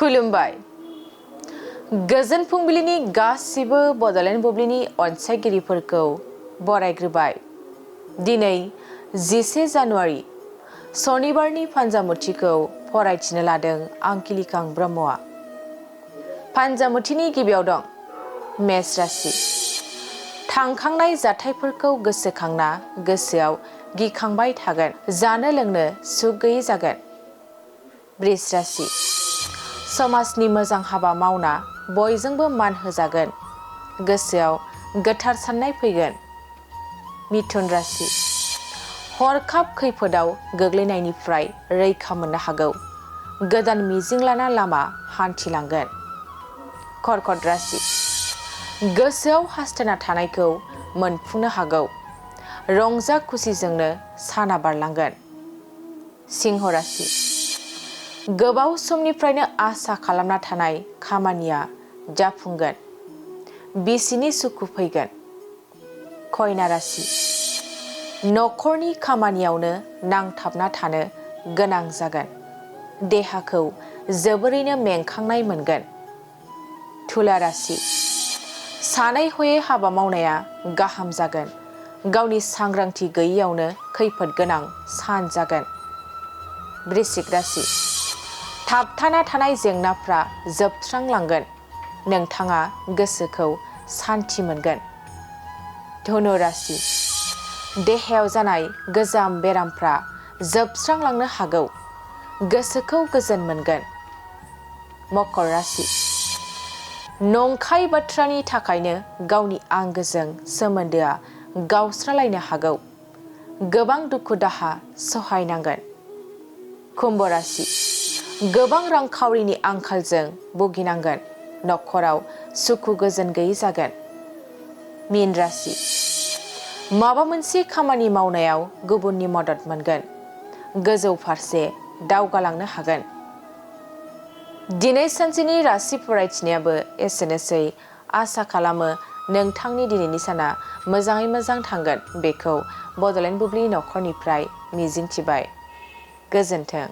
खुलुमबाय गोजोन फुंबिलिनि गासिबो बड'लेण्ड बुब्लिनि अनसायगिरिफोरखौ बरायग्रोबाय। दिनै 10 जानुवारि सनिबारनि फान्जामुथिखौ फरायथिनो लादों आं किलिकां ब्रह्मआ। फान्जामुथिनि गिबियाव दं मेष राशि। थांखांनाय जाथायफोरखौ गोसोखांना गोसोआव गिखांबाय थागोन, जानो लोंनो सुख गैयै जागोन। वृष राशि। समाजनि मोजां हाबा मावना बयजोंबो मान होजागोन, गोसोआव गोथार साननाय फैगोन। मिथुन राशि। हरखाब खैफोदाव गोग्लैनायनिफ्राय रैखा मोननो हागौ, गोदान मिजिं लाना लामा हान्थिलांगोन। कर्कट राशि। गोसोआव हास्थायना थानायखौ मोनफुंनो हागौ, रंजा खुसिजोंनो साना बारलांगोन। सिंह राशि। गोबाव समनिफ्रायनो आसा खालामना थानाय खामानिया जाफुंगोन, बिसिनि सुखु फैगोन। कन्या राशि। नखरनि खामानियावनो नांथाबना थानो गोनां जागोन, देहाखौ जोबोरैनो मेंखांनाय मोनगोन। तुला राशि। सानै हयै हाबा मावनाया गाहाम जागोन, गावनि सांग्रांथि गैयैयावनो खैफोद गोनां सान जागोन। वृश्चिक राशि। थाबथाना थानाय जेंनाफ्रा जोबस्रांलांगोन, नोंथाङा गोसोखौ सान्थि मोनगोन। धनु राशि। देहायाव जानाय गोजाम बेरामफ्रा जोबस्रांलांनो हागौ, गोसोखौ गोजोन मोनगोन। मकर राशि। नंखाय बाथ्रानि थाखायनो गावनि आंगोजों सोमोन्दोआ गावस्रालायनो हागौ, गोबां दुखु दाहा सहायनांगोन। कुम्भ राशि। गोबां रांखावरिनि आंखालजों भुगिनांगोन, नखराव सुखु गोजोन गैयै जागोन। मीन राशि। माबा मोनसे खामानि मावनायाव गुबुननि मदद मोनगोन, गोजौ फारसे दावगालांनो हागोन। दिनै सानसेनि राशि फरायथिनायाबो एसेनोसै। आसा खालामो नोंथांनि दिनैनि साना मोजाङै मोजां थांगोन, बेखौ बड'लेण्ड बुब्लि नखरनिफ्राय मिजिंथिबाय। गोजोन्थों।